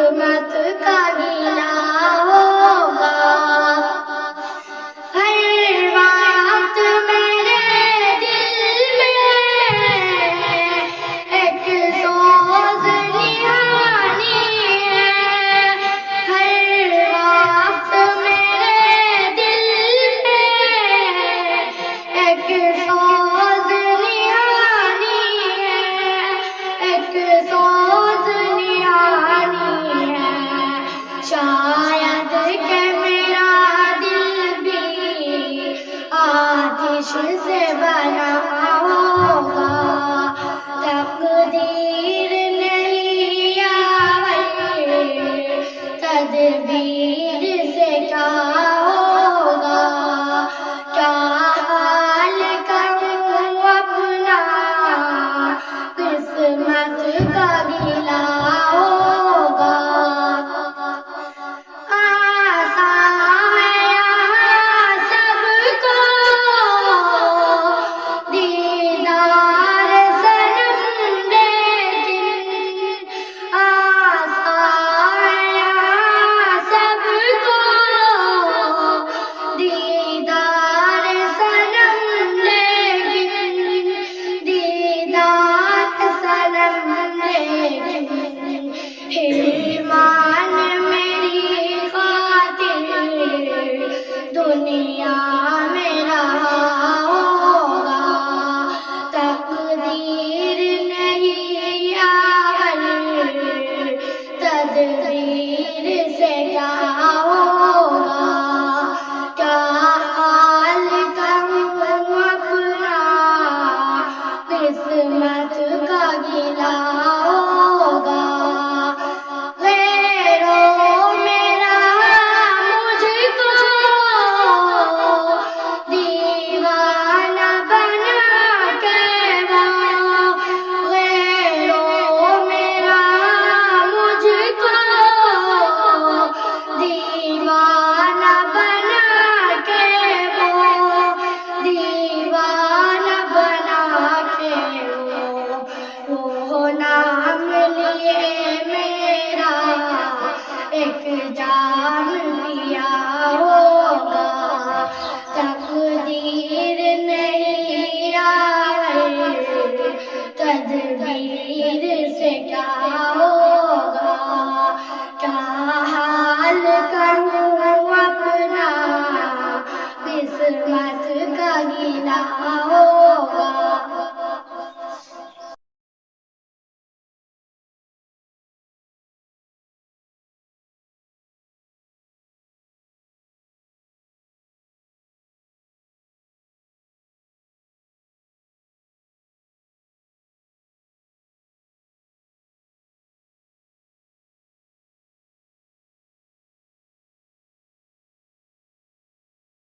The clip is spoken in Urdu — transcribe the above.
قسمت کا گلا ہوگا۔ ہر وقت میرے دل میں ایک سوز نہانی ہے، ہر وقت میرے دل میں ایک سوز نہانی ہے، ایک سوز نہانی ہے۔ شاید کہ میرا دل بھی آتش سے بنا ہوگا، تقدیر نہیں یاور تدبیر سے کیا ہوگا۔ کیا حال کروں اپنا قسمت کا گلا ہوگا۔ آسان ہے یہاں سب کو دیدار صنم، لیکن آسان ہے یہاں سب کو دیدار صنم، لیکن دیدار صنم، لیکن حرمان میری خاطر دنیا میں رہا ہوگا، تقدیر نہیں یاور تدبیر سے کیا